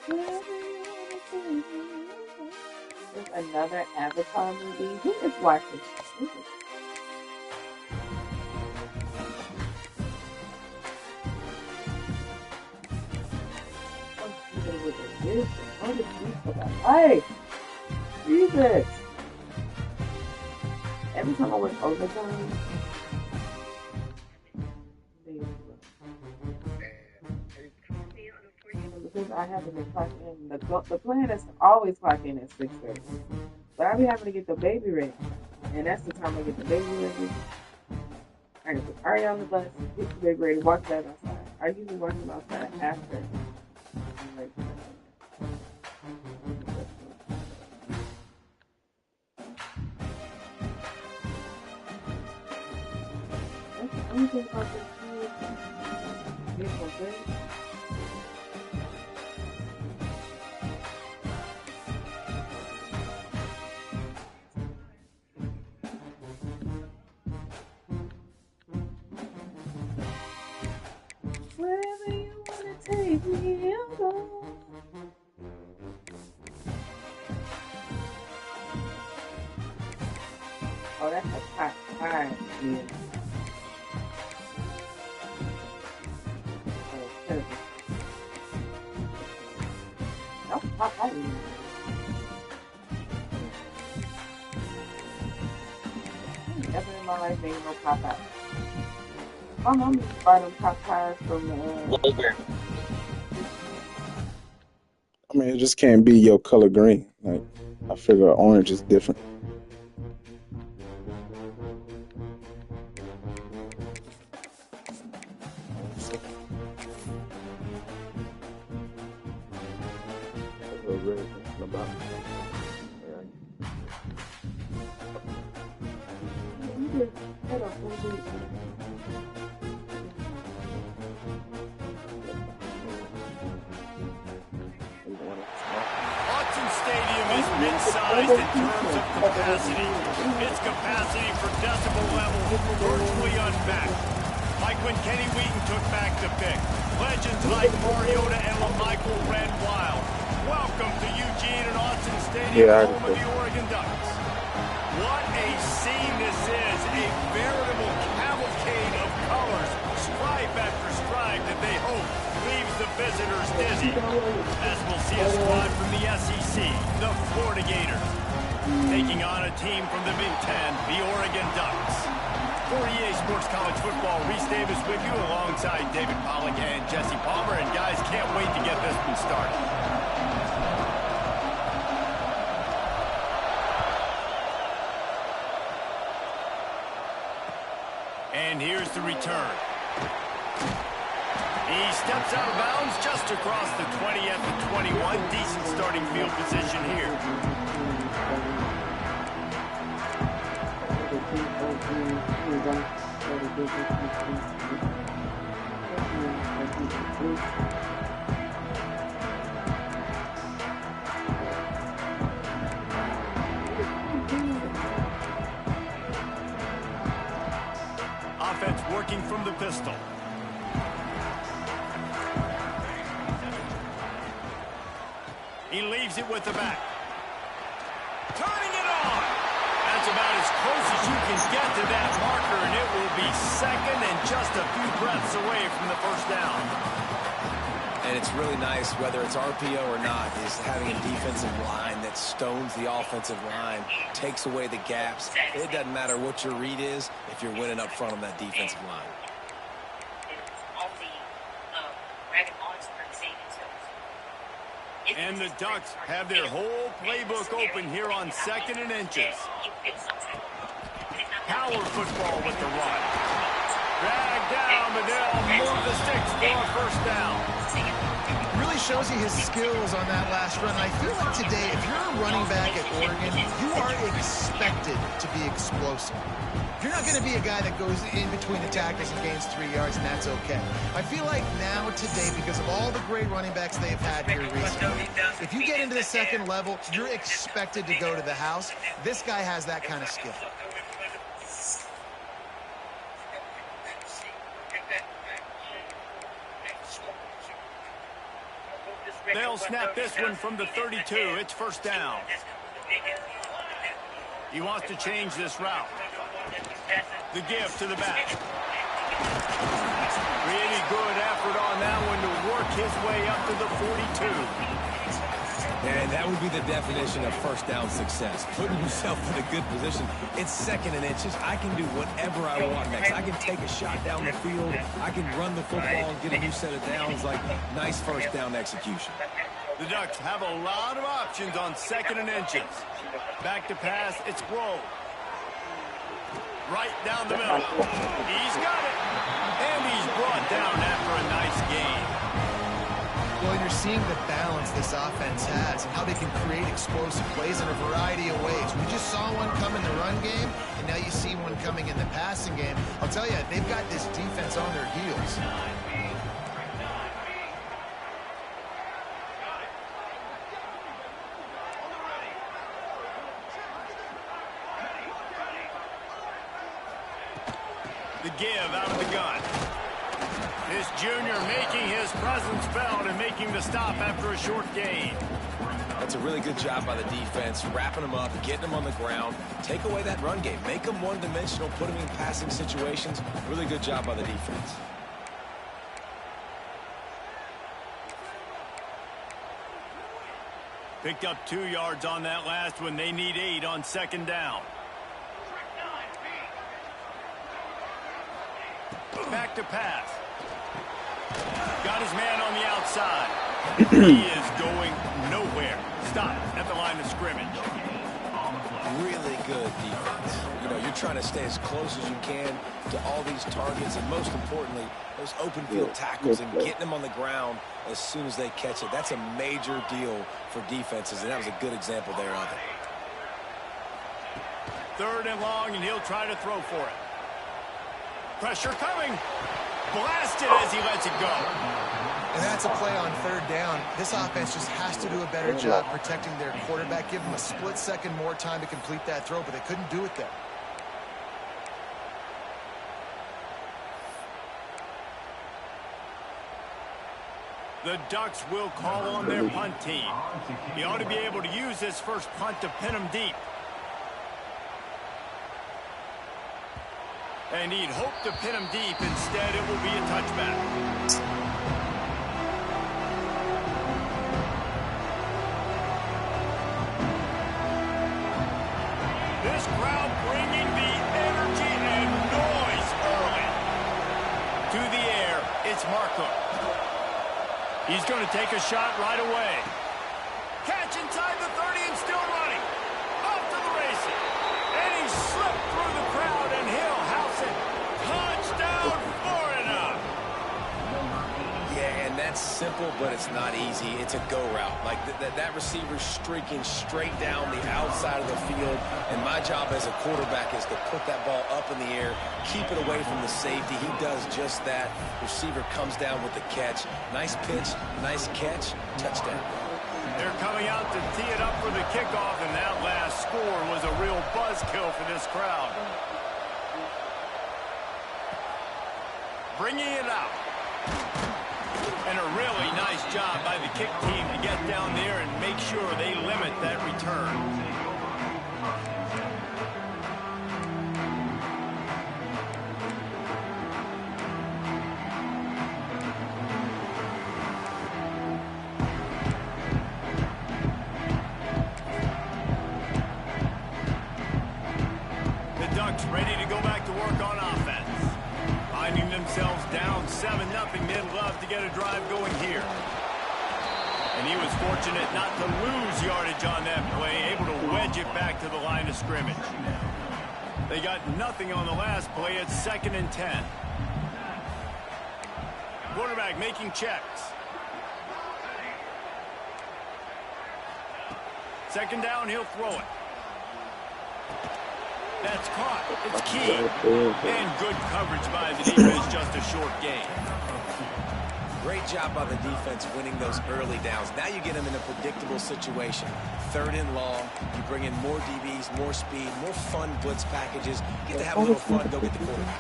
There's another Avatar movie. Who is watching? Who is dealing with it? This is one of the people that life. Jesus. Every time I work overtime, because I happen to clock in. The plan is to always clock in at 6:30. But I be having to get the baby ready. And that's the time I get the baby ready. I get to hurry on the bus, get the baby ready, walk that outside. I usually walk them outside after. Like, that's the only thing about this kid. Beautiful, good. Wherever you wanna take me, I'll go. Oh, that's a top five. Yeah. Oh, terrible. That's top five. Never in my life made no pop out. My mom used to buy them pop pies from the. I mean, it just can't be your color green. Like, I figure orange is different. Stadium is mid-sized in terms of capacity. Its capacity for decibel level virtually unmatched. Like when Kenny Wheaton took back the pick. Legends like Mariota and LaMichael ran wild. Welcome to Eugene and Autzen Stadium, home of the Oregon Ducks. What a scene this is. A veritable cavalcade of colors, stripe after stripe that they hope leaves the visitors dizzy. As we'll see a squad from the SEC, the Florida Gators, taking on a team from the Big Ten, the Oregon Ducks. For EA Sports College Football, Reese Davis with you alongside David Pollack and Jesse Palmer. And guys, can't wait to get this one started. And here's the return. He steps out of bounds just across the 20 at the 21. Decent starting field position here. Offense working from the pistol. He leaves it with the back. Turning it on. That's about as close as you can get to that marker, and it will be second and just a few breaths away from the first down. And it's really nice, whether it's RPO or not, is having a defensive line that stones the offensive line, takes away the gaps. It doesn't matter what your read is if you're winning up front on that defensive line. And the Ducks have their whole playbook open here on 2nd and inches. Power football with the run. Drag down, but they'll move the sticks for a first down. Really shows you his skills on that last run. I feel like today, if you're a running back at Oregon, you are expected to be explosive. You're not going to be a guy that goes in between the tackles and gains 3 yards, and that's okay. I feel like now, today, because of all the great running backs they've had here recently, if you get into the second level, you're expected to go to the house. This guy has that kind of skill. They'll snap this one from the 32. It's first down. He wants to change this route. The give to the back. Really good effort on that one to work his way up to the 42. And that would be the definition of first down success. Putting yourself in a good position. It's 2nd and inches. I can do whatever I want next. I can take a shot down the field. I can run the football and get a new set of downs. Like, nice first down execution. The Ducks have a lot of options on 2nd and inches. Back to pass, it's Grove. Right down the middle. He's got it. And he's brought down after a nice gain. Well, you're seeing the balance this offense has and how they can create explosive plays in a variety of ways. We just saw one come in the run game, and now you see one coming in the passing game. I'll tell you, they've got this defense on their heels. The give out of the gun. This junior making his presence felt and making the stop after a short gain. That's a really good job by the defense, wrapping them up, getting them on the ground. Take away that run game. Make them one-dimensional, put them in passing situations. Really good job by the defense. Picked up 2 yards on that last one. They need 8 on 2nd down. Back to pass. Got his man on the outside. He is going nowhere. Stop at the line of scrimmage. Really good defense. You know, you're trying to stay as close as you can to all these targets, and most importantly, those open field tackles and getting them on the ground as soon as they catch it. That's a major deal for defenses, and that was a good example there of it. 3rd and long, and he'll try to throw for it. Pressure coming. Blasted as he lets it go. And that's a play on 3rd down. This offense just has to do a better job protecting their quarterback. Give them a split second more time to complete that throw, but they couldn't do it there. The Ducks will call on their punt team. He ought to be able to use this first punt to pin them deep. And he'd hope to pin him deep. Instead, it will be a touchback. This crowd bringing the energy and noise early. To the air, it's Markham. He's going to take a shot right away. Catch inside the 30 and still running. Off to the races. And he slipped through the crowd, and he'll house it. Touchdown, Florida. Yeah, and that's simple, but it's not easy. It's a go route. Like that receiver's streaking straight down the outside of the field, and my job as a quarterback is to put that ball up in the air, keep it away from the safety. He does just that. Receiver comes down with the catch. Nice pitch, nice catch, touchdown. They're coming out to tee it up for the kickoff, and that last score was a real buzzkill for this crowd. Bringing it out. And a really nice job by the kick team to get down there and make sure they limit that return. Ready to go back to work on offense. Finding themselves down 7-0, they'd love to get a drive going here. And he was fortunate not to lose yardage on that play, able to wedge it back to the line of scrimmage. They got nothing on the last play. It's 2nd and 10. Quarterback making checks. 2nd down, he'll throw it. That's caught. It's key. And good coverage by the defense, just a short gain. Great job by the defense winning those early downs. Now you get them in a predictable situation. 3rd and long. You bring in more DBs, more speed, more fun blitz packages. You get to have a little fun, go get the quarterback.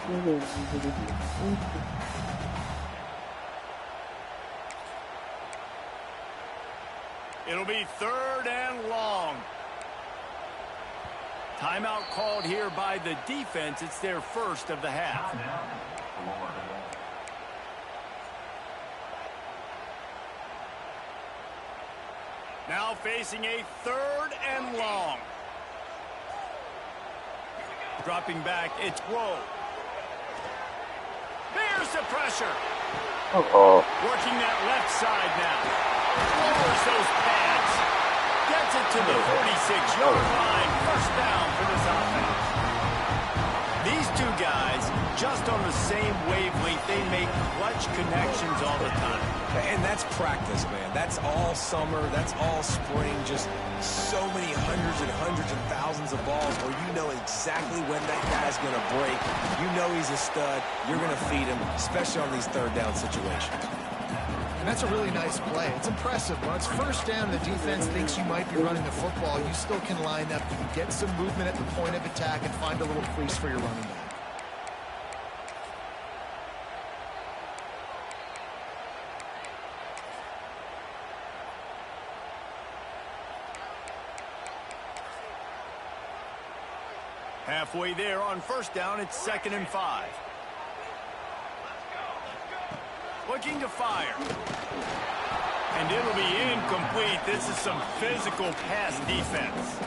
It'll be 3rd and long. Timeout called here by the defense. It's their first of the half. Now facing a 3rd and long. Dropping back, it's Rowe. There's the pressure. Working that left side now. Lowers those pads. Gets it to the 46-yard line. First down for this offense. These two guys, just on the same wavelength, they make clutch connections all the time. And that's practice, man. That's all summer. That's all spring. Just so many hundreds and thousands of balls where you know exactly when that guy's going to break. You know he's a stud. You're going to feed him, especially on these 3rd down situations. And that's a really nice play. It's impressive. When it's first down, the defense thinks you might be running the football. You still can line up. You can get some movement at the point of attack and find a little crease for your running back. Halfway there on first down, it's 2nd and 5. Looking to fire. And it'll be incomplete. This is some physical pass defense.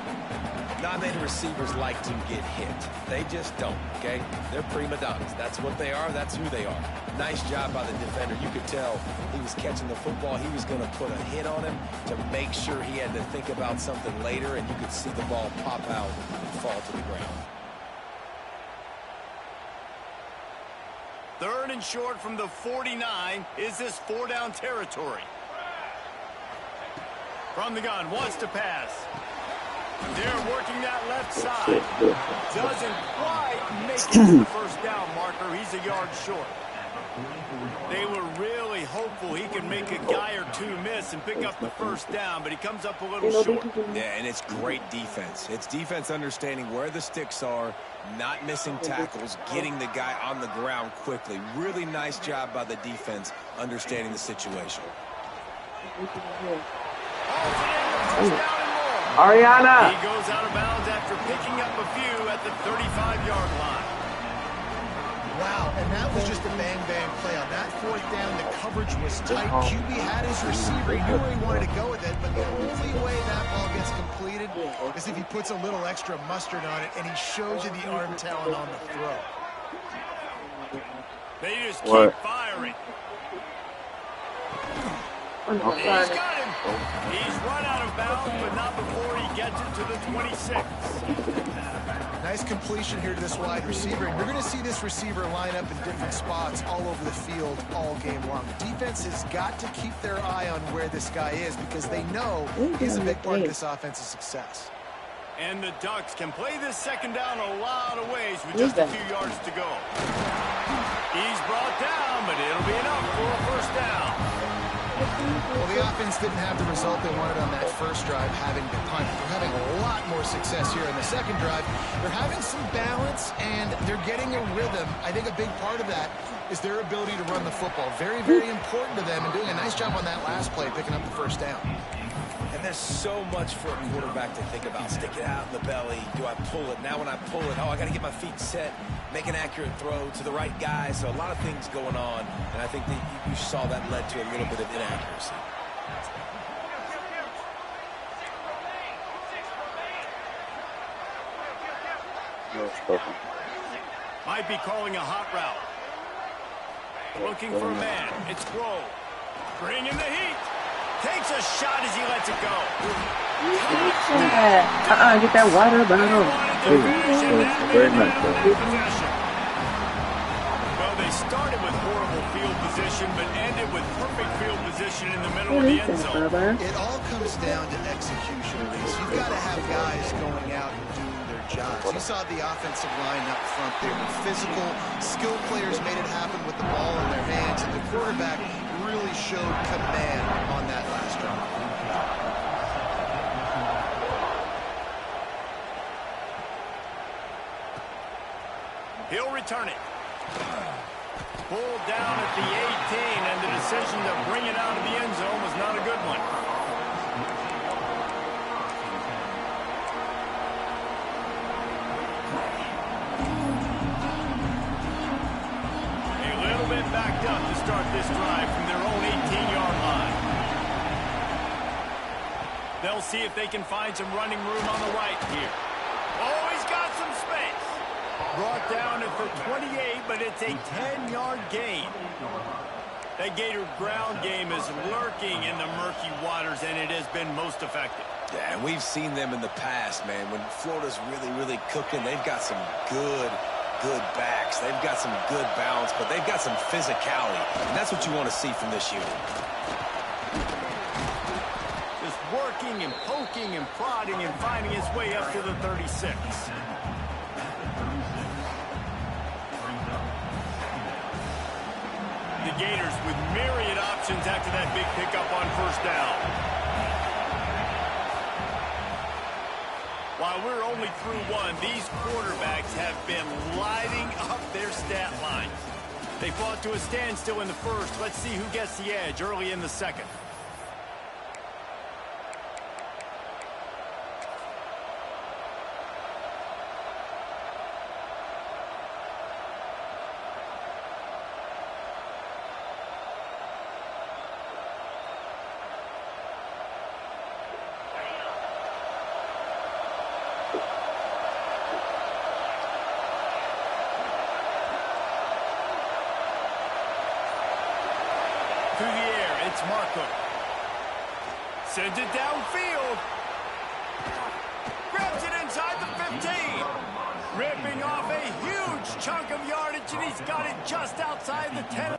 Non-native receivers like to get hit. They just don't, okay? They're prima donnas. That's what they are. That's who they are. Nice job by the defender. You could tell he was catching the football. He was going to put a hit on him to make sure he had to think about something later, and you could see the ball pop out and fall to the ground. 3rd and short from the 49. Is this 4-down territory? From the gun, wants to pass. They're working that left side. Doesn't quite make it to the first down marker. He's a yard short. They were really hopeful he could make a guy or two miss and pick up the first down, but he comes up a little short. Yeah, and it's great defense. It's defense understanding where the sticks are, not missing tackles, getting the guy on the ground quickly. Really nice job by the defense understanding the situation. Ariana. He goes out of bounds after picking up a few at the 35-yard line. Wow, and that was just a bang-bang play. On that 4th down, the coverage was tight. QB had his receiver. He knew where he wanted to go with it, but the only way that ball gets completed is if he puts a little extra mustard on it, and he shows you the arm talent on the throw. They just keep firing. He's got him. He's run out of bounds, but not before he gets it to the 26. Nice completion here to this wide receiver. And you're going to see this receiver line up in different spots all over the field all game long. The defense has got to keep their eye on where this guy is because they know he's a big part of this offense's success. And the Ducks can play this 2nd down a lot of ways with just a few yards to go. He's brought down, but it'll be enough for a first down. Well, the offense didn't have the result they wanted on that first drive, having to punt. They're having a lot more success here in the second drive. They're having some balance, and they're getting a rhythm. I think a big part of that is their ability to run the football. Very, very important to them, and doing a nice job on that last play, picking up the first down. And there's so much for a quarterback to think about. Stick it out in the belly. Do I pull it? Now when I pull it, I got to get my feet set, make an accurate throw to the right guy. So a lot of things going on, and I think that you saw that led to a little bit of inaccuracy. Might be calling a hot route. Looking for a man. It's Grove. Bringing the heat. Takes a shot as he lets it go. Get that water bottle. Very nice. Well, they started with horrible field position, but ended with perfect field position in the middle of the end zone. It all comes down to execution, Reese. You've got to have guys going out and doing their jobs. You saw the offensive line up front there. The physical, skilled players made it happen with the ball in their hands, and the quarterback really showed command on that last drive. He'll return it. Pulled down at the 18, and the decision to bring it out of the end zone was not a good one. They'll see if they can find some running room on the right here. Oh, he's got some space. Brought down at the 28, but it's a 10-yard gain. That Gator ground game is lurking in the murky waters, and it has been most effective. Yeah, and we've seen them in the past, man. When Florida's really, really cooking, they've got some good backs. They've got some good balance, but they've got some physicality. And that's what you want to see from this unit. Just working and poking and prodding and finding his way up to the 36. The Gators with myriad options after that big pickup on first down. While we're only through one, these quarterbacks have been lighting up their stat lines. They fought to a standstill in the first. Let's see who gets the edge early in the second. Through the air, it's Marco. Sends it downfield. Grabs it inside the 15. Ripping off a huge chunk of yardage, and he's got it just outside the 10.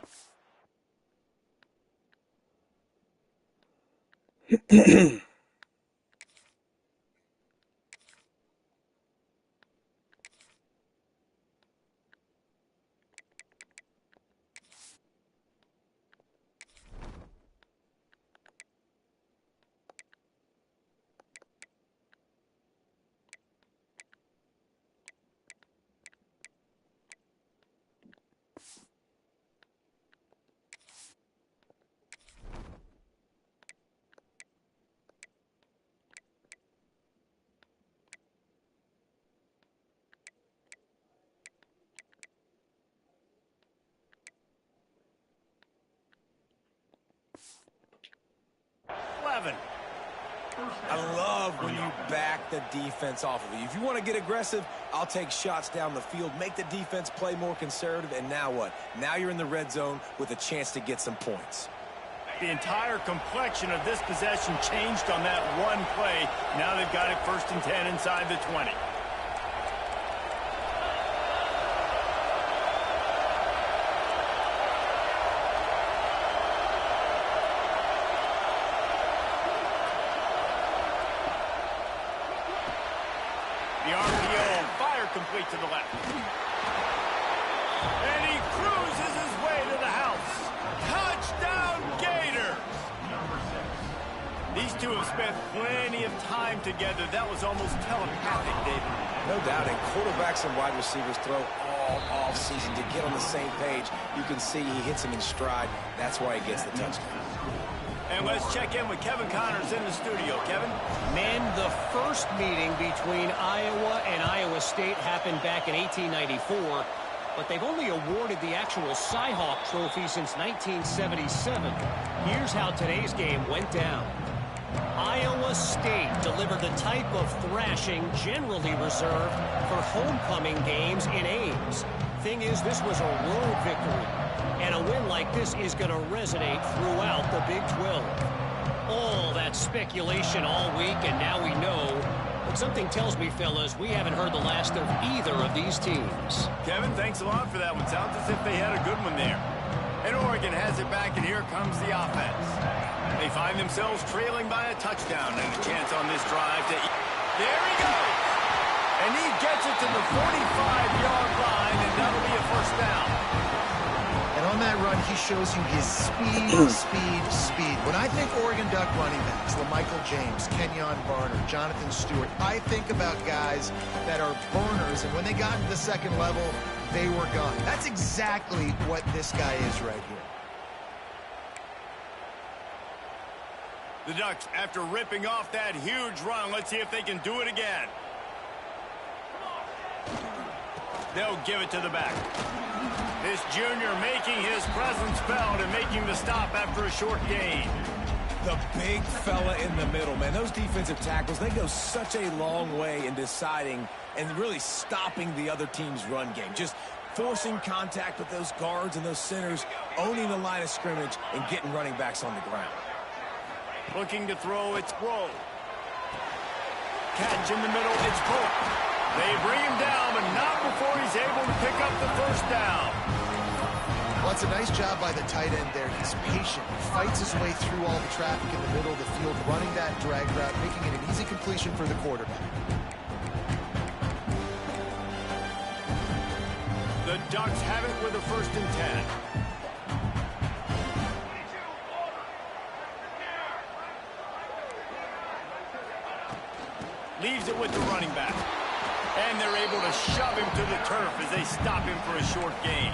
I love when you back the defense off of you. If you want to get aggressive, I'll take shots down the field, make the defense play more conservative, and now what? Now you're in the red zone with a chance to get some points. The entire complexion of this possession changed on that one play. Now they've got it 1st and 10 inside the 20. The RPO, fire complete to the left. And he cruises his way to the house. Touchdown, Gators! These two have spent plenty of time together. That was almost telepathic, David. No doubt, and quarterbacks and wide receivers throw all off-season to get on the same page. You can see he hits him in stride. That's why he gets the touchdown. And let's check in with Kevin Connors in the studio. Kevin? Men, the first meeting between Iowa and Iowa State happened back in 1894, but they've only awarded the actual Cy-Hawk trophy since 1977. Here's how today's game went down. Iowa State delivered the type of thrashing generally reserved for homecoming games in Ames. Thing is, this was a road victory. And a win like this is going to resonate throughout the Big 12. All that speculation all week, and now we know. But something tells me, fellas, we haven't heard the last of either of these teams. Kevin, thanks a lot for that one. Sounds as if they had a good one there. And Oregon has it back, and here comes the offense. They find themselves trailing by a touchdown and a chance on this drive to... There he goes! And he gets it to the 45-yard line, and that'll be a first down. And on that run, he shows you his speed. When I think Oregon Duck running backs, LaMichael James, Kenyon Barner, Jonathan Stewart, I think about guys that are burners, and when they got to the second level, they were gone. That's exactly what this guy is right here. The Ducks, after ripping off that huge run, let's see if they can do it again. They'll give it to the back. This junior making his presence felt and making the stop after a short gain. The a big fella in the middle, man. Those defensive tackles, they go such a long way in deciding and really stopping the other team's run game. Just forcing contact with those guards and those centers, owning the line of scrimmage, and getting running backs on the ground. Looking to throw, it's Grove. Catch in the middle, it's Pope. They bring him down, but not before he's able to pick up the first down. Well, it's a nice job by the tight end there. He's patient. He fights his way through all the traffic in the middle of the field, running that drag route, making it an easy completion for the quarterback. The Ducks have it with a 1st and 10. Leaves it with the running back. And they're able to shove him to the turf as they stop him for a short gain.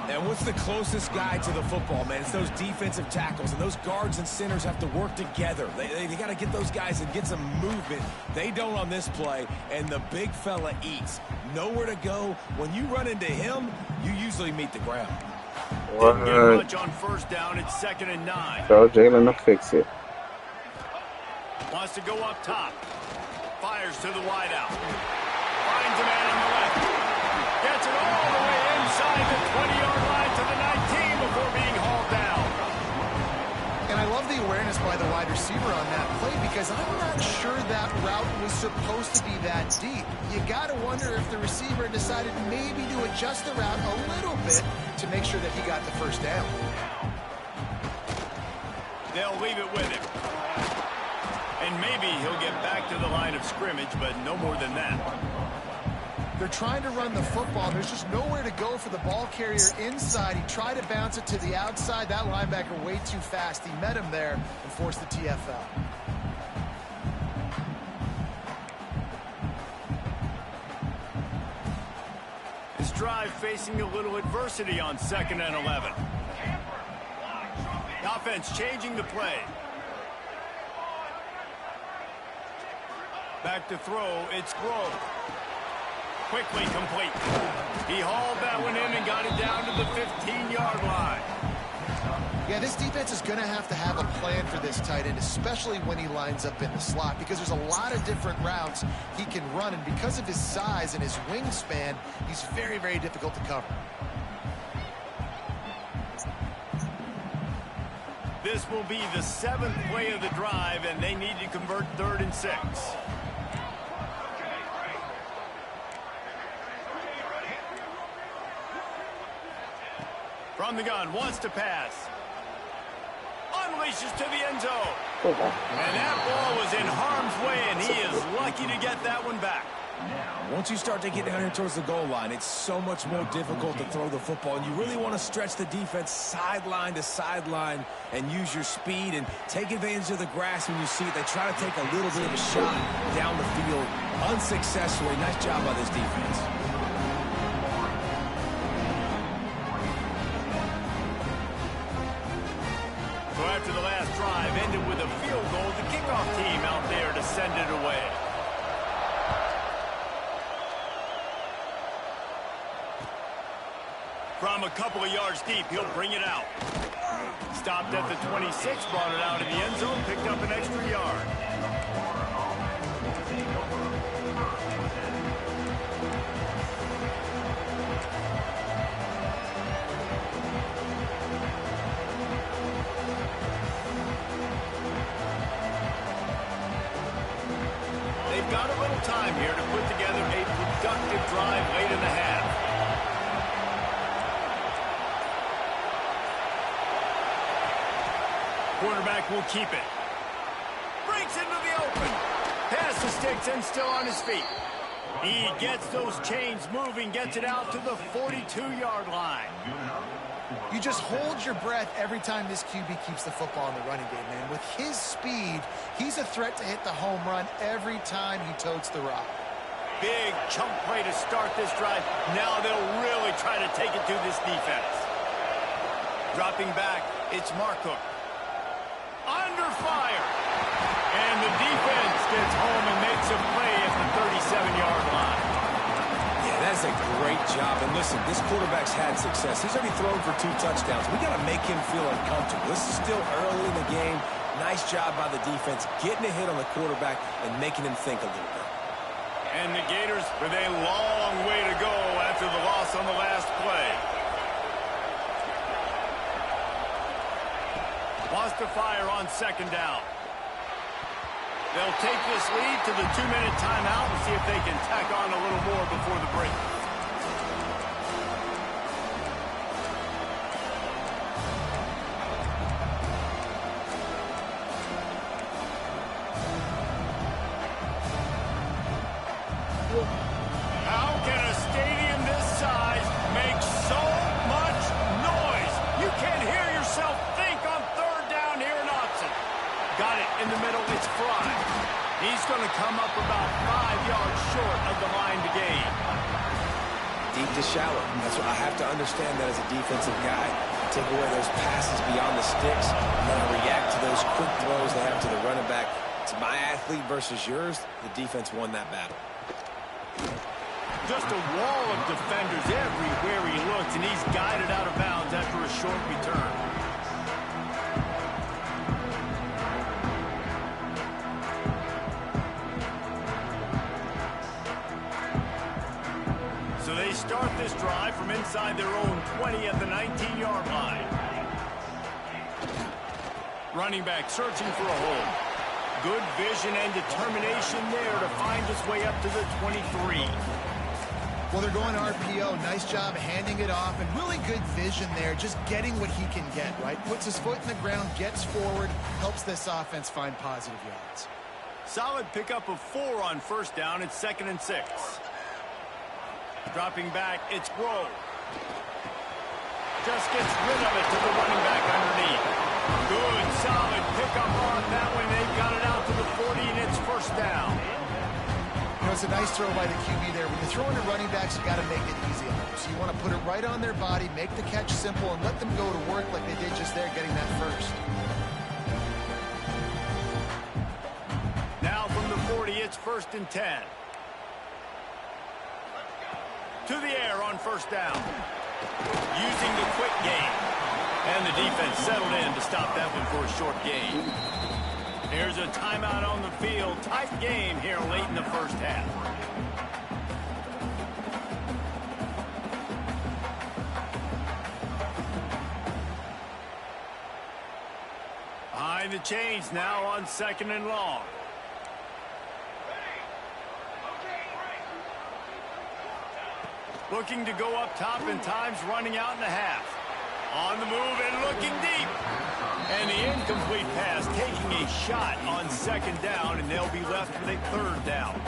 And what's the closest guy to the football, man? It's those defensive tackles, and those guards and centers have to work together. They got to get those guys and get some movement. They don't on this play, and the big fella eats. Nowhere to go. When you run into him, you usually meet the ground. Didn't get much on 1st down. It's 2nd and 9. So Jalen will fix it. Wants to go up top. Fires to the wideout. Finds a man on the left. Gets it all the way inside the 20-yard line to the 19 before being hauled down. And I love the awareness by the wide receiver on that play because I'm not sure that route was supposed to be that deep. You got to wonder if the receiver decided maybe to adjust the route a little bit to make sure that he got the first down. They'll leave it with him. And maybe he'll get back to the line of scrimmage, but no more than that. They're trying to run the football. There's just nowhere to go for the ball carrier inside. He tried to bounce it to the outside. That linebacker way too fast. He met him there and forced the TFL. This drive facing a little adversity on 2nd and 11. The offense changing the play. Back to throw, it's Grove. Quickly complete. He hauled that one in and got it down to the 15-yard line. Yeah, this defense is going to have a plan for this tight end, especially when he lines up in the slot, because there's a lot of different routes he can run, and because of his size and his wingspan, he's very, very difficult to cover. This will be the 7th play of the drive, and they need to convert 3rd and 6. From the gun, wants to pass. Unleashes to the end zone. And that ball was in harm's way, and he is lucky to get that one back. Once you start to get down here towards the goal line, it's so much more difficult to throw the football, and you really want to stretch the defense sideline to sideline and use your speed and take advantage of the grass when you see it. They try to take a little bit of a shot down the field unsuccessfully. Nice job by this defense. So after the last drive ended with a field goal, the kickoff team out there to send it away. From a couple of yards deep, he'll bring it out. Stopped at the 26, brought it out in the end zone, picked up an extra yard. They've got a little time here to put together a productive drive late in the half. Quarterback will keep it. Breaks into the open. Pass the sticks and still on his feet. He gets those chains moving, gets it out to the 42-yard line. You just hold your breath every time this QB keeps the football in the running game, man. With his speed, he's a threat to hit the home run every time he totes the rock. Big chunk play to start this drive. Now they'll really try to take it to this defense. Dropping back, it's Marcook. Under fire. And the defense gets home and makes a play at the 37-yard line. Yeah, that's a great job. And listen, this quarterback's had success. He's already thrown for 2 touchdowns. We got to make him feel uncomfortable. This is still early in the game. Nice job by the defense, getting a hit on the quarterback and making him think a little bit. And the Gators with a long way to go after the loss on the last play. Wants to fire on 2nd down. They'll take this lead to the 2-minute timeout and see if they can tack on a little more before the break. How can a stadium this size make so much noise? You can't hear yourself think on 3rd down here in Austin. Got it in the middle. It's Fry. He's going to come up about 5 yards short of the line to gain. Deep to shallow. That's what I have to understand that as a defensive guy. Take away those passes beyond the sticks, and then react to those quick throws they have to the running back. It's my athlete versus yours. The defense won that battle. Just a wall of defenders everywhere he looks, and he's guided out of bounds after a short return. So they start this drive from inside their own 20 at the 19-yard line. Running back searching for a hole. Good vision and determination there to find his way up to the 23. Well, they're going RPO. Nice job handing it off, and really good vision there, just getting what he can get, right? Puts his foot in the ground, gets forward, helps this offense find positive yards. Solid pickup of 4 on 1st down. It's 2nd and 6. Dropping back, it's Grove. Just gets rid of it to the running back underneath. Good, solid pickup on that one. They've got it out to the 40, and it's 1st down. You know, it's a nice throw by the QB there. When you're throwing to running backs, you got to make it easy on them. So you want to put it right on their body, make the catch simple, and let them go to work like they did just there, getting that first. Now from the 40, it's 1st and 10. To the air on 1st down. Using the quick game. And the defense settled in to stop that one for a short gain. Here's a timeout on the field. Tight game here late in the 1st half. Behind the chains now on 2nd and long. Looking to go up top, and time's running out in the half. On the move and looking deep. And the incomplete pass taking a shot on 2nd down, and they'll be left with a 3rd down.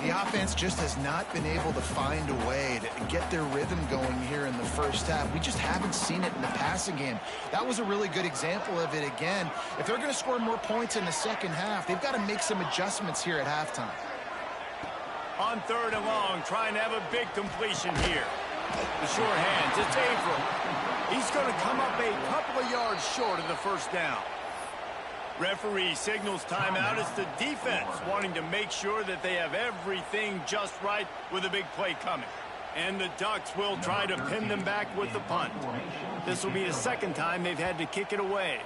The offense just has not been able to find a way to get their rhythm going here in the 1st half. We just haven't seen it in the passing game. That was a really good example of it again. If they're going to score more points in the 2nd half, they've got to make some adjustments here at halftime. On 3rd and long, trying to have a big completion here. The short hands, it's Averill. He's going to come up a couple of yards short of the 1st down. Referee signals timeout. It's the defense wanting to make sure that they have everything just right with a big play coming. And the Ducks will try to pin them back with the punt. This will be the 2nd time they've had to kick it away.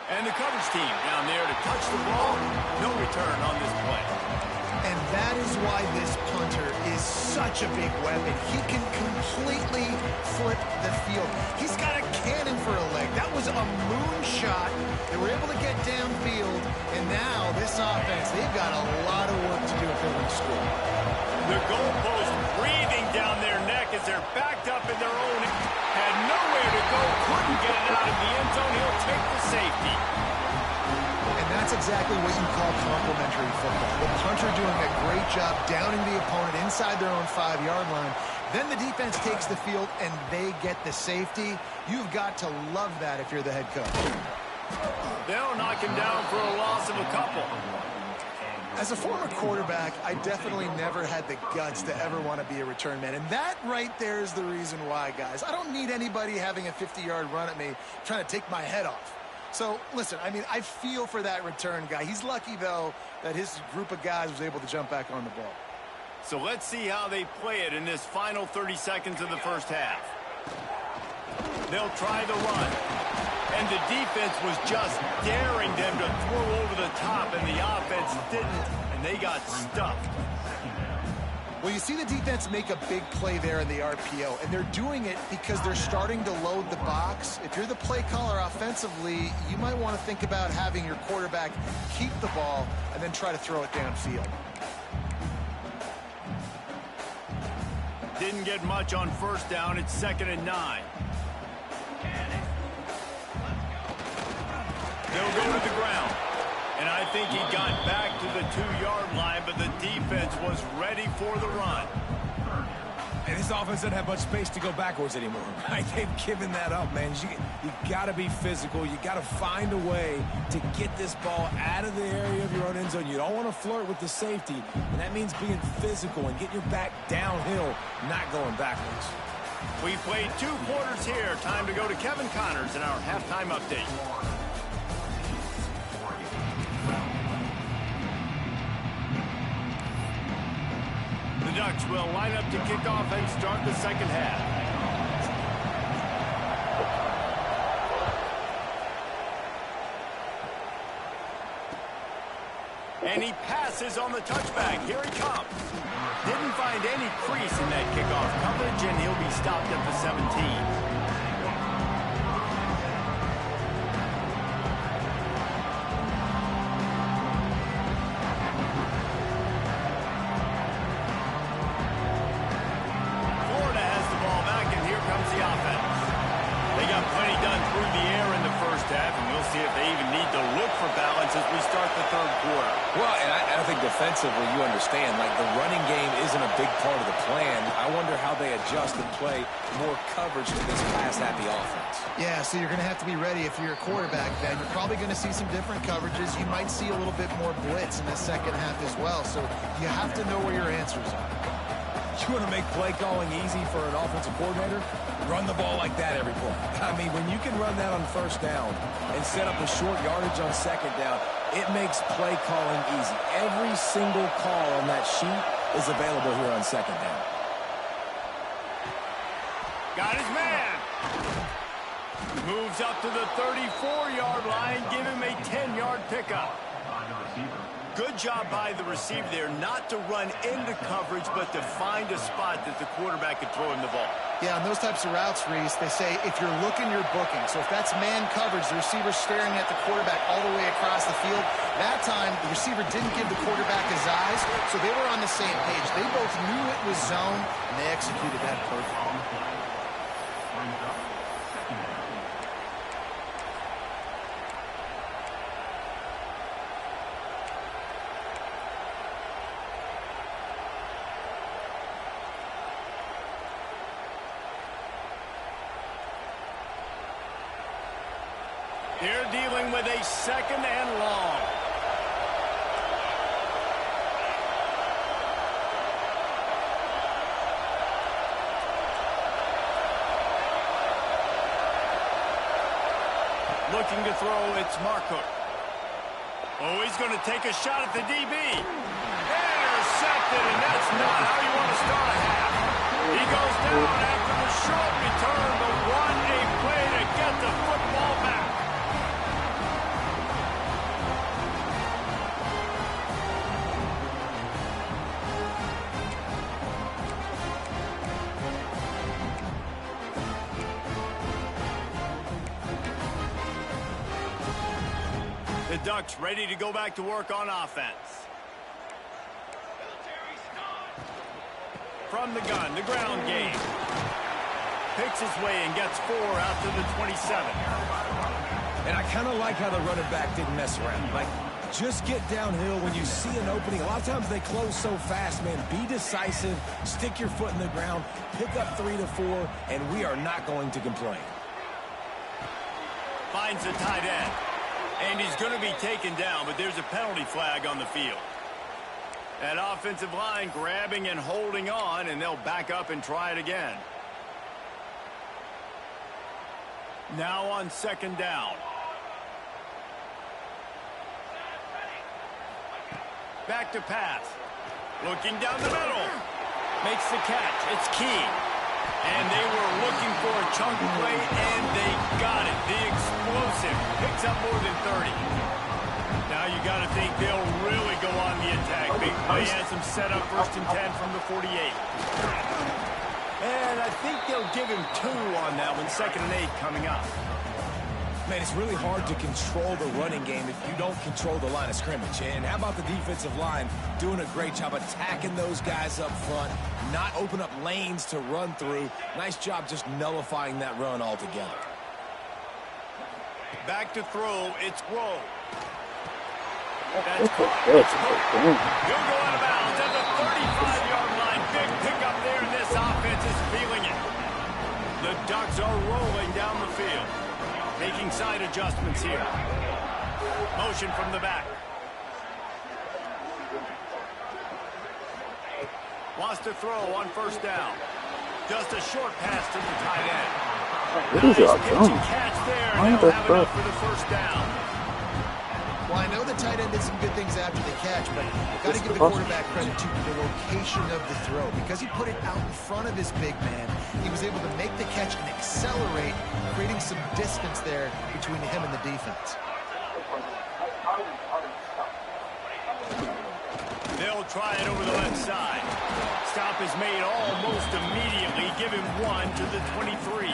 And the coverage team down there to touch the ball. No return on this play. And that is why this punter is such a big weapon. He can completely flip the field. He's got a cannon for a leg. That was a moonshot. They were able to get downfield. And now this offense, they've got a lot of work to do if they want to score. The goalpost breathing down their neck as they're backed up in their own. Had nowhere to go. Couldn't get it out of the end zone. He'll take the safety. And that's exactly what you call complementary football. The punter doing a great job downing the opponent inside their own 5-yard line. Then the defense takes the field and they get the safety. You've got to love that if you're the head coach. They'll knock him down for a loss of a couple. As a former quarterback, I definitely never had the guts to ever want to be a return man. And that right there is the reason why, guys. I don't need anybody having a 50-yard run at me trying to take my head off. So, listen, I mean, I feel for that return guy. He's lucky, though, that his group of guys was able to jump back on the ball. So let's see how they play it in this final 30 seconds of the first half. They'll try the run. And the defense was just daring them to throw over the top, and the offense didn't, and they got stuffed. Well, you see the defense make a big play there in the RPO, and they're doing it because they're starting to load the box. If you're the play caller offensively, you might want to think about having your quarterback keep the ball and then try to throw it downfield. Didn't get much on first down. It's 2nd and 9. They'll go to the ground. And I think he got back to the 2-yard line, but the defense was ready for the run. And this offense doesn't have much space to go backwards anymore. Right? They've given that up, man. You got to be physical. You got to find a way to get this ball out of the area of your own end zone. You don't want to flirt with the safety, and that means being physical and getting your back downhill, not going backwards. We played 2 quarters here. Time to go to Kevin Connors in our halftime update. The Ducks will line up to kick off and start the second half. And he passes on the touchback. Here he comes. Didn't find any crease in that kickoff coverage, and he'll be stopped at the 17. Defensively, you understand, like the running game isn't a big part of the plan. I wonder how they adjust and play more coverage to this pass-happy offense. Yeah, so you're going to have to be ready if you're a quarterback, Ben. You're probably going to see some different coverages. You might see a little bit more blitz in the second half as well, so you have to know where your answers are. You want to make play calling easy for an offensive coordinator? Run the ball like that every play. I mean, when you can run that on first down and set up a short yardage on second down, it makes play calling easy. Every single call on that sheet is available here on second down. Got his man. Moves up to the 34-yard line. Give him a 10-yard pickup. Good job by the receiver there not to run into coverage, but to find a spot that the quarterback could throw him the ball. Yeah, on those types of routes, Reese, they say if you're looking, you're booking. So if that's man coverage, the receiver's staring at the quarterback all the way across the field. That time, the receiver didn't give the quarterback his eyes, so they were on the same page. They both knew it was zone, and they executed that perfectly. They're dealing with a 2nd and long. Looking to throw, it's Marcook. Oh, he's going to take a shot at the DB. Intercepted, and that's not how you want to start a half. He goes down after the short return, but what a play to get the football back. The Ducks ready to go back to work on offense. From the gun, the ground game. Picks his way and gets 4 out to the 27. And I kind of like how the running back didn't mess around. Like, just get downhill when you see an opening. A lot of times they close so fast, man. Be decisive, stick your foot in the ground, pick up 3 to 4, and we are not going to complain. Finds the tight end. And he's going to be taken down, but there's a penalty flag on the field. That offensive line grabbing and holding on, and they'll back up and try it again. Now on 2nd down. Back to pass. Looking down the middle. Makes the catch. It's key. And they were looking for a chunk play, and they got it. The explosive picks up more than 30. Now you got to think they'll really go on the attack. Big play has them set up 1st and 10 from the 48. And I think they'll give him 2 on that one. 2nd and 8 coming up. Man, it's really hard to control the running game if you don't control the line of scrimmage. And how about the defensive line doing a great job attacking those guys up front, not open up lanes to run through. Nice job just nullifying that run altogether. Back to throw. It's Rowe. That's caught. He'll go out of bounds at the 35-yard line. Big pickup there, and this offense is feeling it. The Ducks are rolling down the field. Making side adjustments here. Motion from the back. Wants to throw on 1st down. Just a short pass to the tight end. What is y'all doing? Catch there, and they'll have enough for the 1st down. Well, I know the tight end did some good things after the catch, but got to give the quarterback credit to the location of the throw. Because he put it out in front of his big man, he was able to make the catch and accelerate, creating some distance there between him and the defense. They'll try it over the left side. Stop is made almost immediately. Give him 1 to the 23.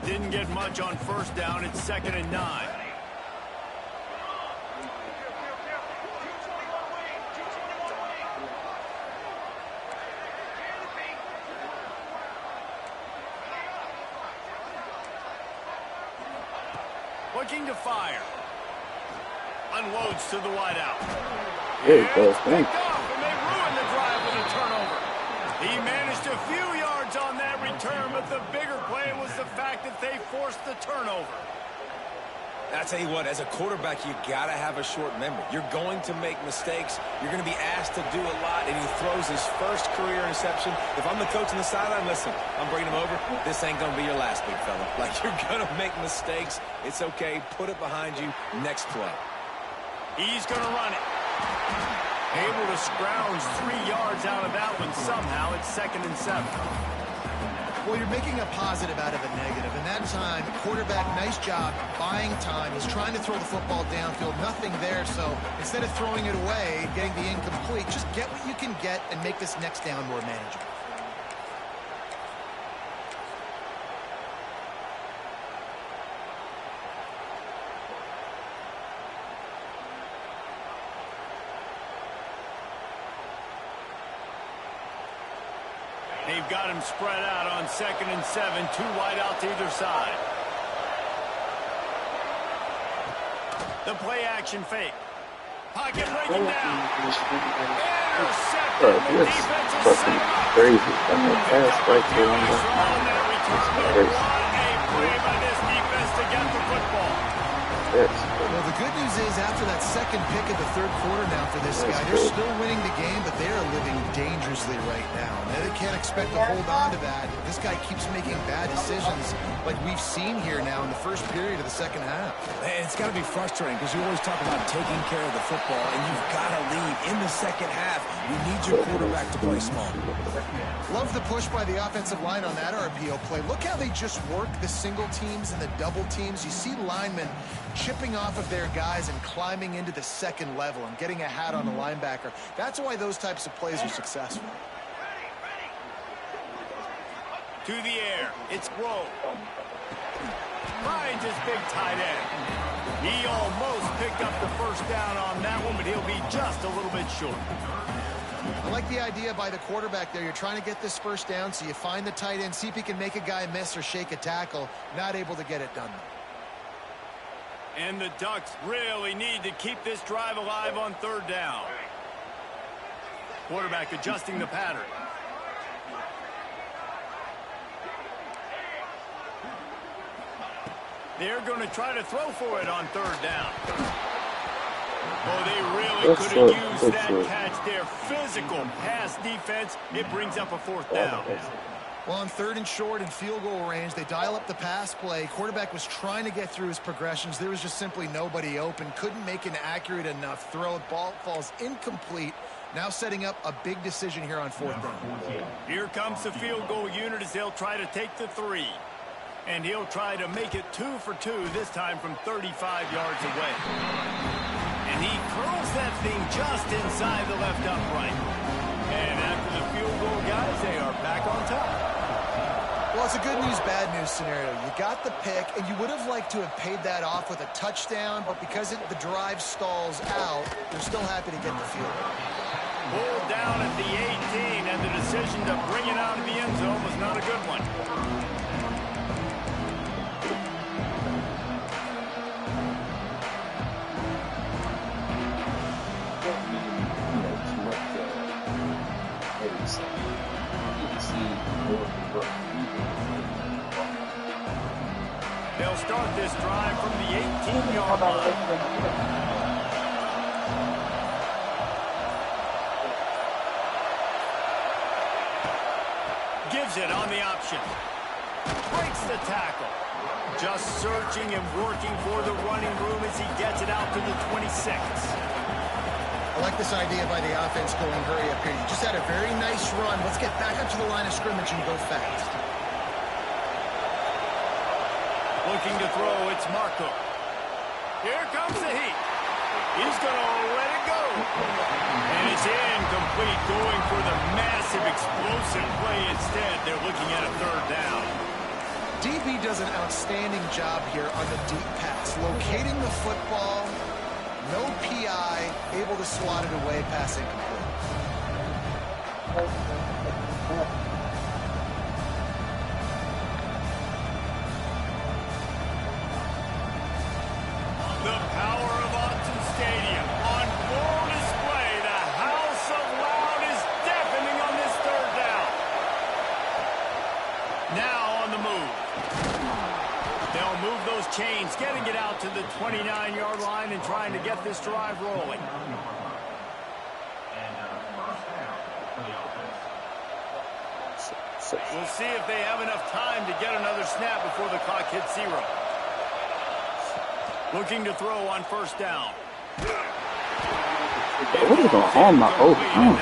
Didn't get much on 1st down. It's 2nd and 9. Looking to fire. Unloads to the wideout. There you go. Thank you. And they ruined the drive with a turnover. He managed a few yards on that return, but the bigger play was the fact that they forced the turnover. I tell you what, as a quarterback, you got to have a short memory. You're going to make mistakes. You're going to be asked to do a lot, and he throws his first career interception. If I'm the coach on the sideline, listen, I'm bringing him over. This ain't going to be your last, big fella. Like, you're going to make mistakes. It's okay. Put it behind you. Next play. He's going to run it. Able to scrounge 3 yards out of that one somehow. It's 2nd and 7. Well, you're making a positive out of a negative. And that time, quarterback, nice job buying time. He's trying to throw the football downfield. Nothing there. So instead of throwing it away, getting the incomplete, just get what you can get and make this next down more manageable. They've got him spread out on 2nd and 7. 2 wide out to either side. The play action fake. Pocket breaking down. Intercepted. The defense is set up. Crazy. That's right there. What a play by this defense to get the football. Well, the good news is after that second pick of the 3rd quarter now for this guy, they're still winning the game, but they are living dangerously right now. They can't expect to hold on to that. This guy keeps making bad decisions like we've seen here now in the first period of the 2nd half. And it's got to be frustrating because you always talk about taking care of the football, and you've got to lead in the 2nd half. You need your quarterback to play small. Love the push by the offensive line on that RPO play. Look how they just work the single teams and the double teams. You see linemen chipping off of their guys and climbing into the 2nd level and getting a hat on the linebacker. That's why those types of plays are successful. To the air. It's Rowe. Finds his big tight end. He almost picked up the 1st down on that one, but he'll be just a little bit short. I like the idea by the quarterback there. You're trying to get this 1st down, so you find the tight end, see if he can make a guy miss or shake a tackle. Not able to get it done. And the Ducks really need to keep this drive alive on 3rd down. Quarterback adjusting the pattern. They're going to try to throw for it on 3rd down. Oh, they really could have used that catch there. Physical pass defense. It brings up a 4th down. Well, on 3rd and short and field goal range, they dial up the pass play. Quarterback was trying to get through his progressions. There was just simply nobody open. Couldn't make an accurate enough throw. The ball falls incomplete. Now setting up a big decision here on 4th down. Here comes the field goal unit as they'll try to take the 3. And he'll try to make it 2 for 2, this time from 35 yards away. And he curls that thing just inside the left upright. And after the field goal, guys, they are back on top. Well, it's a good news, bad news scenario. You got the pick, and you would have liked to have paid that off with a touchdown, but because the drive stalls out, you're still happy to get the field goal. Pulled down at the 18, and the decision to bring it out of the end zone was not a good one. They'll start this drive from the 18-yard line. Gives it on the option. Breaks the tackle. Just searching and working for the running room as he gets it out to the 26. I like this idea by the offense going hurry up here. You just had a very nice run. Let's get back up to the line of scrimmage and go fast. Looking to throw, it's Marco. Here comes the heat. He's going to let it go. And it's incomplete, going for the massive explosive play instead. They're looking at a 3rd down. DB does an outstanding job here on the deep pass. Locating the football, no PI, able to swat it away, pass incomplete. The power of Autzen Stadium on full display. The house of loud is deafening on this 3rd down. Now on the move. They'll move those chains, getting it out to the 29-yard line and trying to get this drive rolling. We'll see if they have enough time to get another snap before the clock hits 0. Looking to throw on 1st down. What is going on, my old Time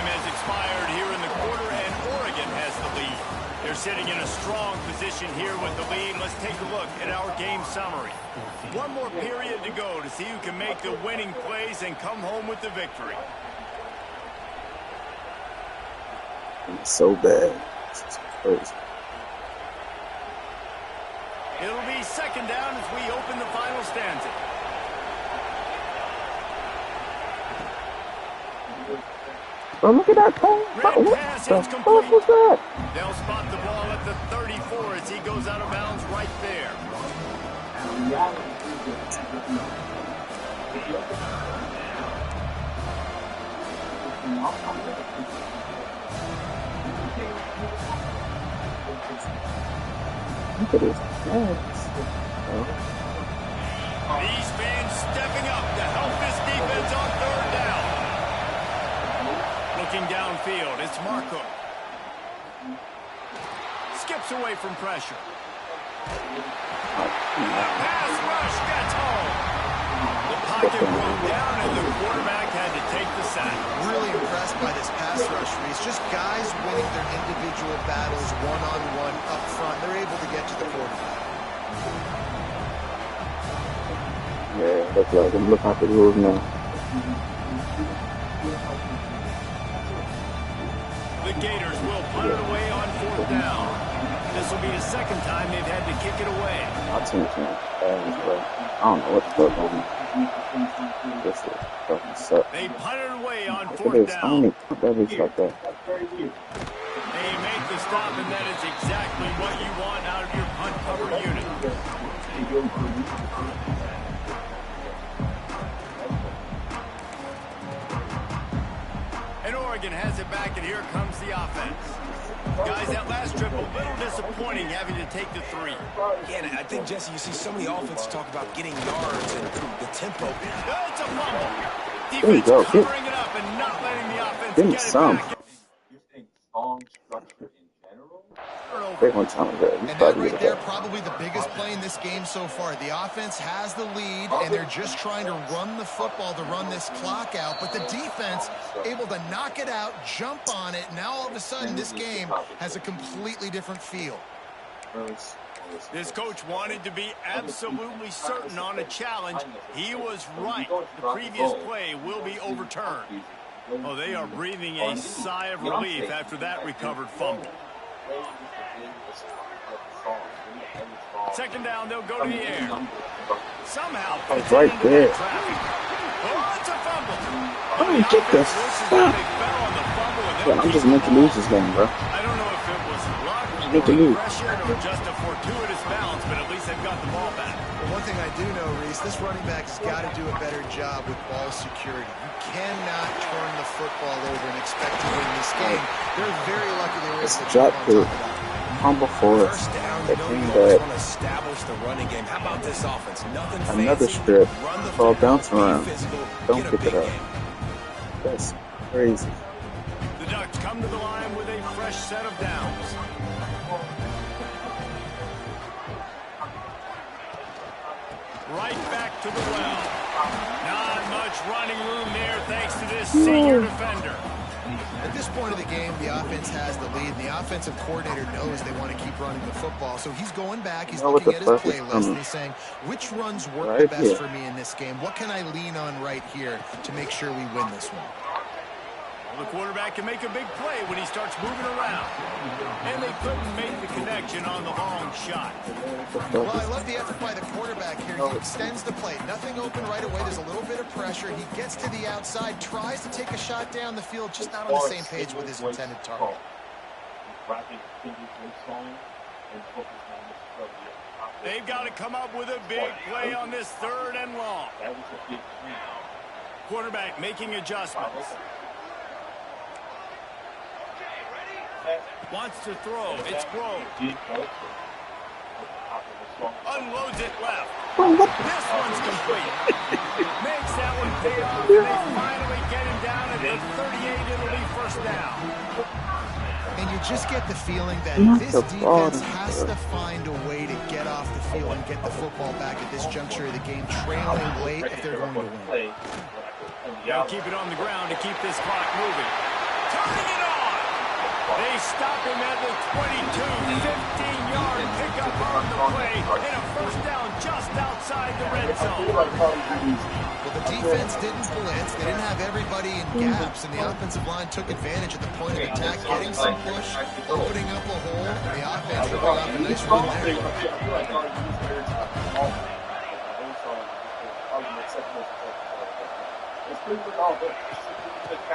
has expired here in the quarter, and Oregon has the lead. They're sitting in a strong position here with the lead. Let's take a look at our game summary. One more period to go to see who can make the winning plays and come home with the victory. It's so bad. It's crazy. It'll be 2nd down as we open the final stanza. Oh, look at that thing. Red pass, it's What complete. was that? They'll spot the ball at the 34 as he goes out of bounds right there. Look at his hands. These fans stepping up to help this defense on 3rd down. Looking downfield, it's Marco. Skips away from pressure. Pass rush gets home. The pocket broke down and the quarterback had to take the sack. Really impressed by this pass rush, Reese. Just guys winning their individual battles one-on-one up front. They're able to get to the quarterback. Yeah, that's right. I'm looking at the rules now. The Gators will punt it away on 4th down. This will be the 2nd time they've had to kick it away. My team's not bad, but I don't know what the fuck on. This is fucking suck. They punt it away on Look at 4th this. I down. don't even put that bitch like that. They make the stop, and that is exactly what you want out of your punt cover unit. And Oregon has it back, and here comes the offense. Guys, that last trip, a little disappointing having to take the 3. Yeah, and I think, Jesse, you see so many offenses talk about getting yards and the tempo. It's a fumble. There you Defense go. covering it up and not letting the offense Give me get it some. back. Big one time ago. And that right there, probably the biggest play in this game so far. The offense has the lead, and they're just trying to run the football to run this clock out. But the defense able to knock it out, jump on it. Now all of a sudden, this game has a completely different feel. This coach wanted to be absolutely certain on a challenge. He was right. The previous play will be overturned. Oh, they are breathing a sigh of relief after that recovered fumble. Second down, they'll go to the air. Somehow, it's right there. Oh, it's a fumble. Oh, get this. I'm just meant to lose this game, bro. I don't know if it was luck or pressure or just a fortuitous bounce, but at least they've got the ball back. Well, one thing I do know, Reese, this running back has got to do a better job with ball security. You cannot turn the football over and expect to win this game. They're very lucky they were able to drop to humble force. First down, you know you always want to establish the running game. How about this offense? Nothing another fancy. strip. Run the Ball football, bounce around. be physical, Don't get a pick it big up. game. That's crazy. The Ducks come to the line with a fresh set of downs. Right back to the well. Not much running room there thanks to this senior defender. At this point of the game, the offense has the lead, and the offensive coordinator knows they want to keep running the football. So he's going back, he's looking at his play list, and he's saying, which runs work the best for me in this game? What can I lean on right here to make sure we win this one? The quarterback can make a big play when he starts moving around. And they couldn't make the connection on the long shot. Well, I love the effort by the quarterback here. He extends the play. Nothing open right away. There's a little bit of pressure. He gets to the outside, tries to take a shot down the field, just not on the same page with his intended target. They've got to come up with a big play on this third and long. Quarterback making adjustments. Wants to throw. It's Grove. Unloads it left. This one's complete. Makes that one pay off. And they finally get him down at the 38. It'll be first down. And you just get the feeling that this defense has to find a way to get off the field and get the football back at this juncture of the game, trailing late if they're going to win. They'll keep it on the ground to keep this clock moving. Turning it on. They stop him at the 22, 15-yard pickup on the play, and a first down just outside the red zone. Well, the defense didn't blitz. They didn't have everybody in gaps, and the offensive line took advantage at the point of attack, getting some push, opening up a hole, and the offense ripping off a nice run there.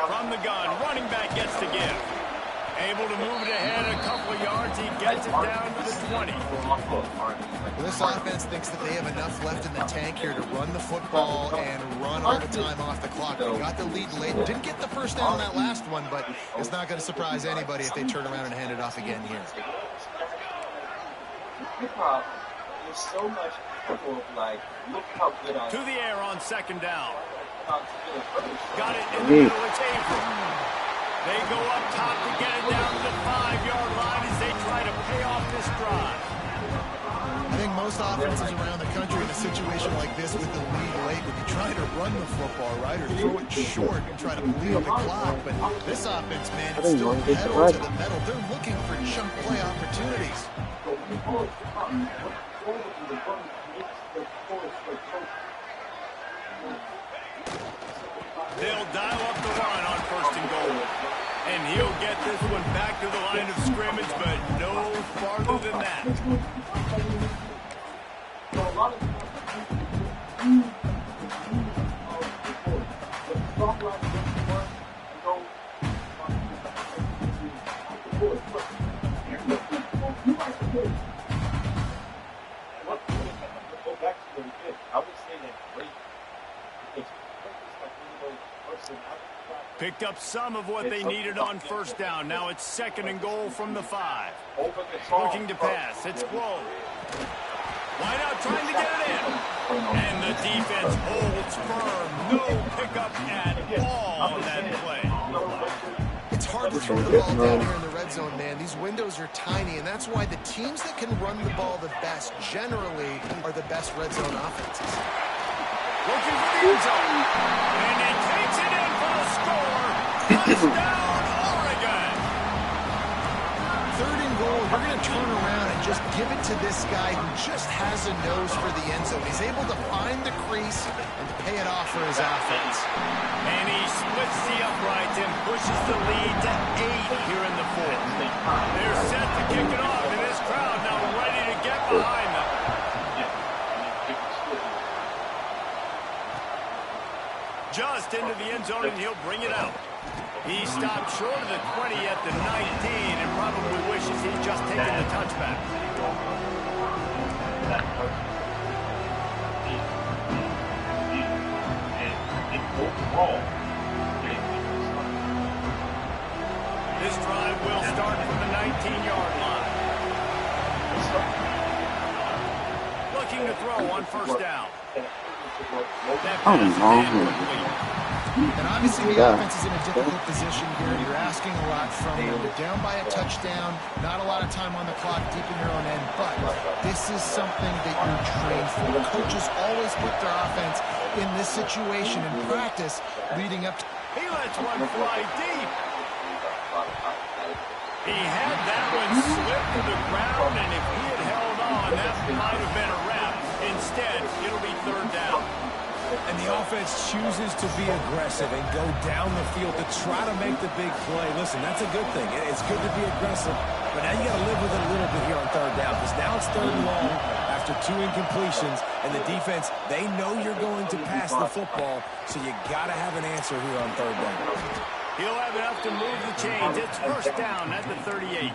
From the gun, running back gets to give. Able to move it ahead a couple of yards. He gets it down to the 20. Well, this offense thinks that they have enough left in the tank here to run the football and run all the time off the clock. They got the lead late. Didn't get the first down on that last one, but it's not going to surprise anybody if they turn around and hand it off again here. To the air on second down. Got it in the middle. It's Avery. They go up top to get it down to the 5-yard line as they try to pay off this drive. I think most offenses around the country in a situation like this with the lead late would be trying to run the football, right, or throw it short and try to bleed the clock. But this offense, man, it's still pedal to the metal. They're looking for chunk play opportunities. They'll dial up the run on first and goal. And he'll get this one back to the line of scrimmage, but no farther than that. Picked up some of what they needed on first down. Now it's second and goal from the 5. Looking to pass. It's Grove. Wide out trying to get it in. And the defense holds firm. No pickup at all on that play. It's hard to throw the ball down here in the red zone, man. these windows are tiny, and that's why the teams that can run the ball the best generally are the best red zone offenses. Looking for the end zone. And he takes it in for the score. Touchdown, Oregon. 3rd and goal, you're going to turn around and just give it to this guy who just has a nose for the end zone. He's able to find the crease and pay it off for his offense. And he splits the uprights and pushes the lead to 8 here in the 4th. They're set to kick it off, and this crowd now ready to get behind them. Just into the end zone, and he'll bring it out. He stopped short of the 20 at the 19 and probably wishes he'd just taken the touchback. This drive will start from the 19-yard line. Looking to throw on 1st down. And obviously the offense is in a difficult position here. You're asking a lot from them. They're down by a touchdown, not a lot of time on the clock, deep in their own end. But this is something that you're trained for. Coaches always put their offense in this situation in practice leading up to... He lets one fly deep. He had that one slip to the ground, and if he had held on, that might have been a wrap. Instead, it'll be 3rd down. And the offense chooses to be aggressive and go down the field to try to make the big play. Listen, that's a good thing. It's good to be aggressive, but now you got to live with it a little bit here on 3rd down, because now it's 3rd and long after 2 incompletions, and the defense, they know you're going to pass the football, so you got to have an answer here on 3rd down. He'll have enough to move the chains. It's 1st down at the 38.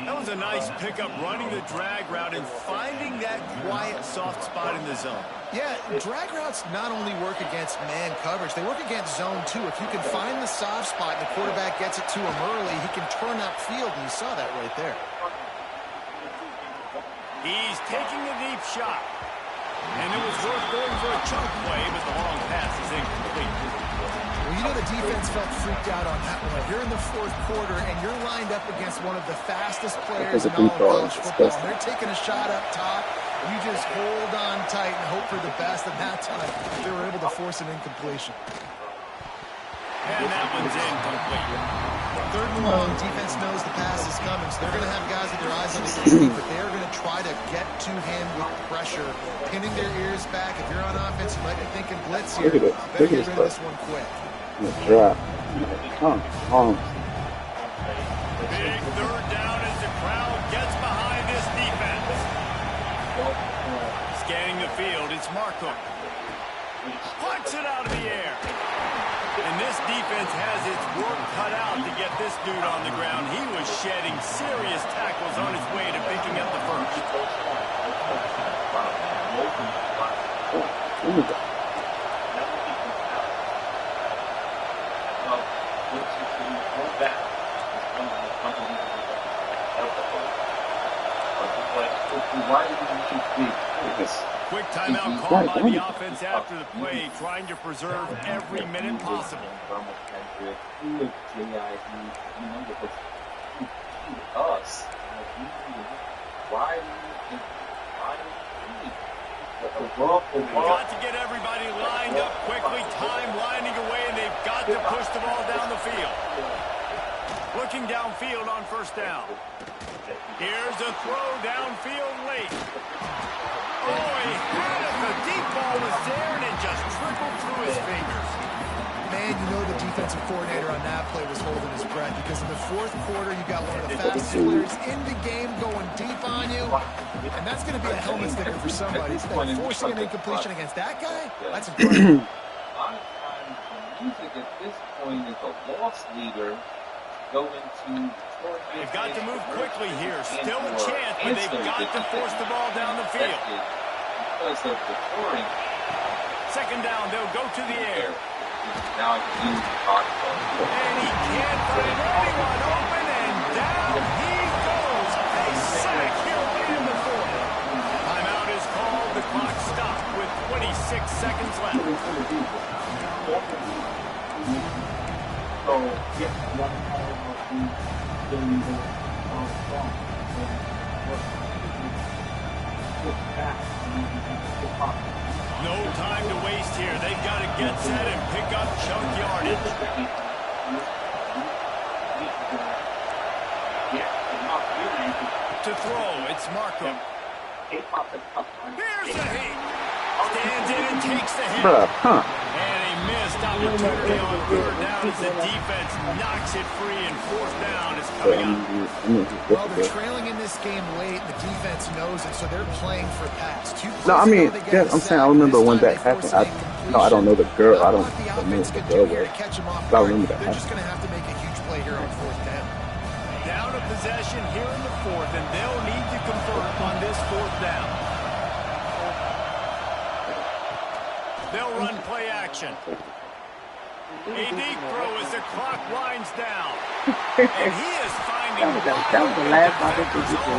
That was a nice pickup, running the drag route and finding that quiet, soft spot in the zone. Yeah, drag routes not only work against man coverage, they work against zone too. If you can find the soft spot and the quarterback gets it to him early, he can turn upfield, and you saw that right there. He's taking a deep shot. And it was worth going for a chunk play, but the long pass is incomplete. Well, you know the defense felt freaked out on that one. You're in the 4th quarter, and you're lined up against one of the fastest players in all of college football. And they're taking a shot up top. You just hold on tight and hope for the best. And that time, they were able to force an incompletion. And that one's incomplete. 3rd and long, defense knows the pass is coming, so they're going to have guys with their eyes on the game, but they're going to try to get to him with pressure, pinning their ears back. If you're on offense, you might be thinking blitz here. Better get rid of this one quick. Drop. Big 3rd down as the crowd gets behind this defense. Scanning the field, it's Markham. Plucks it out of the air. And this defense has its work cut out to get this dude on the ground. He was shedding serious tackles on his way to picking up the 1st. Quick timeout called by the offense after the play, trying to preserve every minute possible. They've got to get everybody lined up quickly, time winding away, and they've got to push the ball down the field. Looking downfield on 1st down. Here's a throw downfield late. Oh, he had it. The deep ball was there, and it just trickled through his fingers. Man, you know the defensive coordinator on that play was holding his breath, because in the 4th quarter, you got one of the fastest players in the game going deep on you, and that's going to be a helmet sticker for somebody. Forcing an incompletion against that guy, that's incredible. A lot of times, the music at this point is a loss leader going to... They've got to move quickly here. Still a chance, but they've got to force the ball down the field. Because of the touring. 2nd down, they'll go to the air. Now he's and he can't find anyone open, and down he goes. A sack here late in the 4th. Timeout is called. The clock stopped with 26 seconds left. So, No time to waste here. They've got to get set and pick up chunk yardage. To throw, it's Markham. Here's the heat. Stands in and takes the hit. And a missed opportunity on third down as the defense knocks it free, and fourth down is coming up. Well, they're trailing in this game late. The defense knows it, so they're playing for pass. No, I mean, yeah, I'm saying I remember when that happened. I don't know the girl. I don't know the girl. But I remember that. They're just going to have to make a huge play here on fourth down. Down a possession here in the fourth, and they'll need to convert on this fourth down. They'll run play action. A deep throw as the clock winds down. And he is finding that was the last time they could get the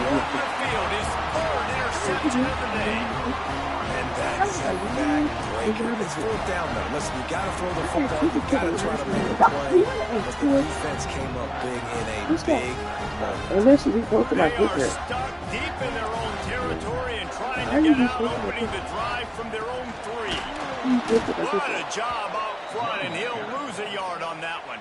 field. His third interception of the day. And that's back. It's fourth down, though. Listen, you got to throw the football. You got to try to make a play. But the defense came up big in a big moment. Unless you close to my They are kicker. stuck deep in their own territory and trying to get out, opening the drive from their own 3. What a job out front, and he'll lose a yard on that one.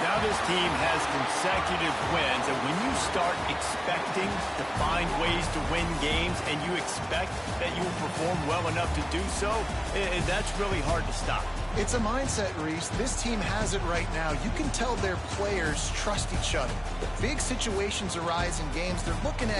Now this team has consecutive wins, and when you start expecting to find ways to win games and you expect that you will perform well enough to do so, that's really hard to stop. It's a mindset, Reese. This team has it right now. You can tell their players trust each other. Big situations arise in games. They're looking at